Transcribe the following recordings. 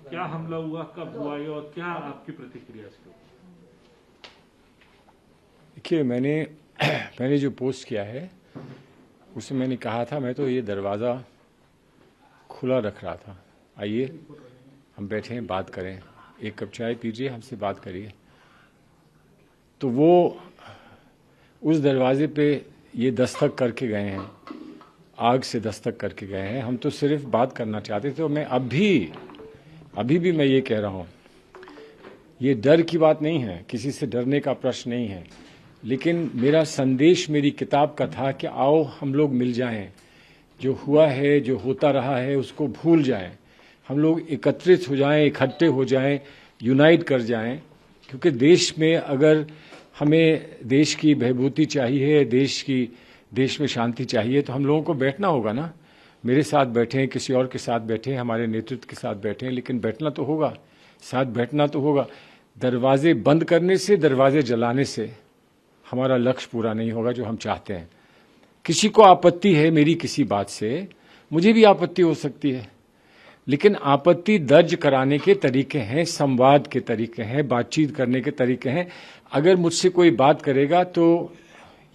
क्या हमला हुआ, कब हुआ ये, और क्या आपकी प्रतिक्रिया इसके ऊपर? देखिए, मैंने जो पोस्ट किया है उसमें मैंने कहा था, मैं तो ये दरवाज़ा खुला रख रहा था, आइए हम बैठे हैं, बात करें, एक कप चाय पीजिए, हमसे बात करिए। तो वो उस दरवाजे पे ये दस्तक करके गए हैं, आग से दस्तक करके गए हैं। हम तो सिर्फ बात करना चाहते थे। और मैं अभी भी मैं ये कह रहा हूँ, ये डर की बात नहीं है, किसी से डरने का प्रश्न नहीं है, लेकिन मेरा संदेश मेरी किताब का था कि आओ हम लोग मिल जाएं, जो हुआ है, जो होता रहा है, उसको भूल जाएं, हम लोग एकत्रित हो जाएं, इकट्ठे हो जाएं, यूनाइट कर जाएं। क्योंकि देश में अगर हमें देश की बहबूदी चाहिए, देश में शांति चाहिए, तो हम लोगों को बैठना होगा ना। मेरे साथ बैठे, किसी और के साथ बैठे, हमारे नेतृत्व के साथ बैठे, लेकिन बैठना तो होगा, साथ बैठना तो होगा। दरवाजे बंद करने से, दरवाजे जलाने से हमारा लक्ष्य पूरा नहीं होगा जो हम चाहते हैं। किसी को आपत्ति है मेरी किसी बात से, मुझे भी आपत्ति हो सकती है, लेकिन आपत्ति दर्ज कराने के तरीके हैं, संवाद के तरीके हैं, बातचीत करने के तरीके हैं। अगर मुझसे कोई बात करेगा तो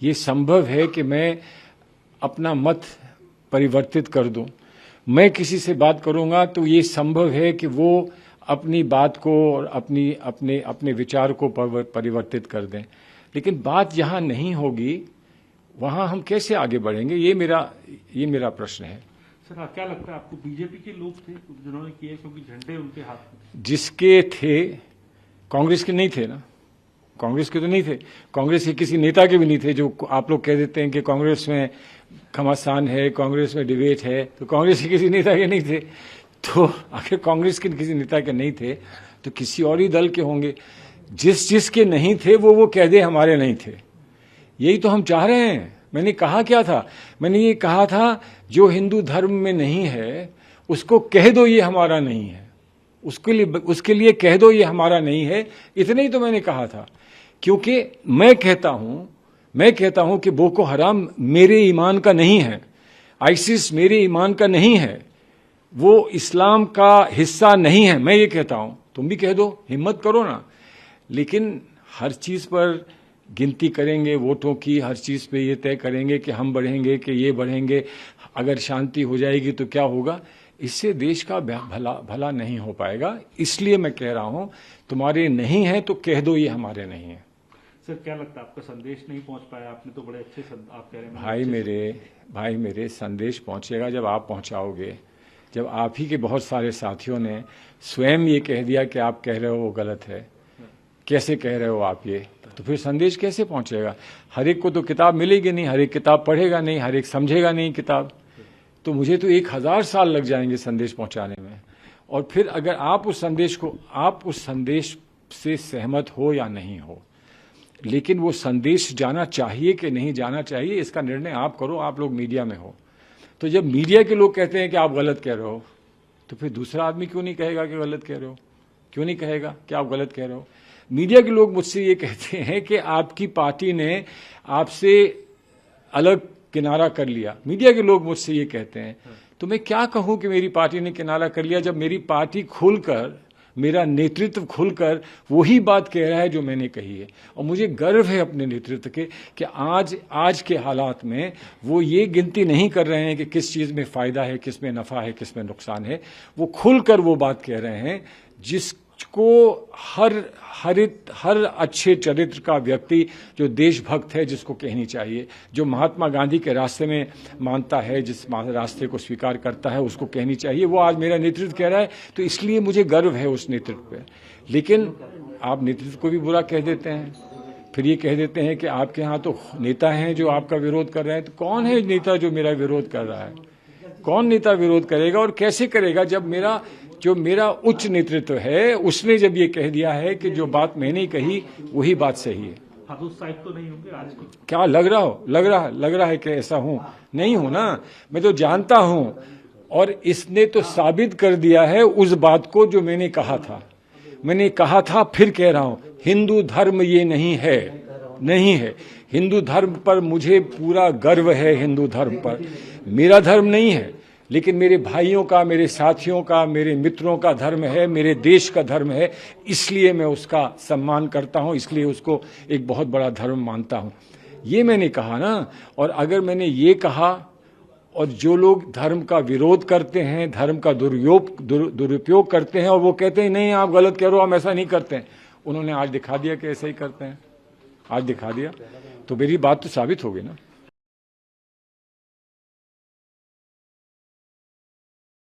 ये संभव है कि मैं अपना मत परिवर्तित कर दूं। मैं किसी से बात करूंगा तो ये संभव है कि वो अपनी बात को और अपने विचार को परिवर्तित कर दें। लेकिन बात जहां नहीं होगी वहां हम कैसे आगे बढ़ेंगे, ये मेरा प्रश्न है। सर, क्या लगता है आपको, बीजेपी के लोग थे जिन्होंने किए, क्योंकि झंडे उनके हाथ में? जिसके थे, कांग्रेस के नहीं थे ना, कांग्रेस के तो नहीं थे, कांग्रेस के किसी नेता के भी नहीं थे। जो आप लोग कह देते हैं कि कांग्रेस में घमासान है, कांग्रेस में डिबेट है, तो कांग्रेस के किसी नेता के नहीं थे। तो आखिर कांग्रेस के किसी नेता के नहीं थे तो किसी और ही दल के होंगे। जिसके नहीं थे वो कह दे हमारे नहीं थे। यही तो हम चाह रहे हैं। मैंने कहा क्या था? मैंने ये कहा था, जो हिंदू धर्म में नहीं है उसको कह दो ये हमारा नहीं है, उसके लिए कह दो ये हमारा नहीं है। इतना ही तो मैंने कहा था। क्योंकि मैं कहता हूं कि बोको हराम मेरे ईमान का नहीं है, आईसिस मेरे ईमान का नहीं है, वो इस्लाम का हिस्सा नहीं है। मैं ये कहता हूं, तुम भी कह दो, हिम्मत करो ना। लेकिन हर चीज पर गिनती करेंगे वोटों की, हर चीज पे ये तय करेंगे कि हम बढ़ेंगे कि ये बढ़ेंगे, अगर शांति हो जाएगी तो क्या होगा। इससे देश का भला नहीं हो पाएगा। इसलिए मैं कह रहा हूं, तुम्हारे नहीं है तो कह दो ये हमारे नहीं है। सर, क्या लगता है आपका संदेश नहीं पहुंच पाया? आपने तो बड़े अच्छे आप कह रहे हैं। भाई मेरे संदेश पहुंचेगा जब आप पहुंचाओगे। जब आप ही के बहुत सारे साथियों ने स्वयं ये कह दिया कि आप कह रहे हो वो गलत है, कैसे कह रहे हो आप ये, तो फिर संदेश कैसे पहुंचेगा? हर एक को तो किताब मिलेगी नहीं, हर एक किताब पढ़ेगा नहीं, हर एक समझेगा नहीं किताब। तो मुझे तो 1000 साल लग जाएंगे संदेश पहुंचाने में। और फिर अगर आप उस संदेश से सहमत हो या नहीं हो, लेकिन वो संदेश जाना चाहिए कि नहीं जाना चाहिए, इसका निर्णय आप करो। आप लोग मीडिया में हो, तो जब मीडिया के लोग कहते हैं कि आप गलत कह रहे हो, तो फिर दूसरा आदमी क्यों नहीं कहेगा कि गलत कह रहे हो? क्यों नहीं कहेगा कि आप गलत कह रहे हो? मीडिया के लोग मुझसे ये कहते हैं कि आपकी पार्टी ने आपसे अलग किनारा कर लिया। मीडिया के लोग मुझसे ये कहते हैं। तो मैं क्या कहूं कि मेरी पार्टी ने किनारा कर लिया, जब मेरी पार्टी खुलकर, मेरा नेतृत्व खुलकर वही बात कह रहा है जो मैंने कही है। और मुझे गर्व है अपने नेतृत्व के कि आज के हालात में वो ये गिनती नहीं कर रहे हैं कि किस चीज में फायदा है, किस में नफा है, किस में नुकसान है। वो खुलकर वो बात कह रहे हैं जिसको हर अच्छे चरित्र का व्यक्ति जो देशभक्त है जिसको कहनी चाहिए, जो महात्मा गांधी के रास्ते में मानता है, जिस रास्ते को स्वीकार करता है, उसको कहनी चाहिए। वो आज मेरा नेतृत्व कह रहा है, तो इसलिए मुझे गर्व है उस नेतृत्व पे। लेकिन आप नेतृत्व को भी बुरा कह देते हैं, फिर ये कह देते हैं कि आपके यहाँ तो नेता हैं जो आपका विरोध कर रहे हैं। तो कौन है नेता जो मेरा विरोध कर रहा है? कौन नेता विरोध करेगा और कैसे करेगा? जब मेरा उच्च नेतृत्व है उसने जब ये कह दिया है कि जो बात मैंने कही वही बात सही है। हतोत्साहित तो नहीं होंगे आज की? क्या लग रहा है कि ऐसा हूं? नहीं हूं ना, मैं तो जानता हूं। और इसने तो साबित कर दिया है उस बात को जो मैंने कहा था। फिर कह रहा हूं, हिंदू धर्म ये नहीं है। हिंदू धर्म पर मुझे पूरा गर्व है। हिंदू धर्म पर मेरा धर्म नहीं है, लेकिन मेरे भाइयों का, मेरे साथियों का, मेरे मित्रों का धर्म है, मेरे देश का धर्म है, इसलिए मैं उसका सम्मान करता हूं, इसलिए उसको एक बहुत बड़ा धर्म मानता हूं। ये मैंने कहा ना। और अगर मैंने ये कहा और जो लोग धर्म का विरोध करते हैं, धर्म का दुरुपयोग करते हैं और वो कहते हैं नहीं आप गलत कह रहे हो, हम ऐसा नहीं करते हैं, उन्होंने आज दिखा दिया कि ऐसा ही करते हैं। आज दिखा दिया तो मेरी बात तो साबित हो गई ना।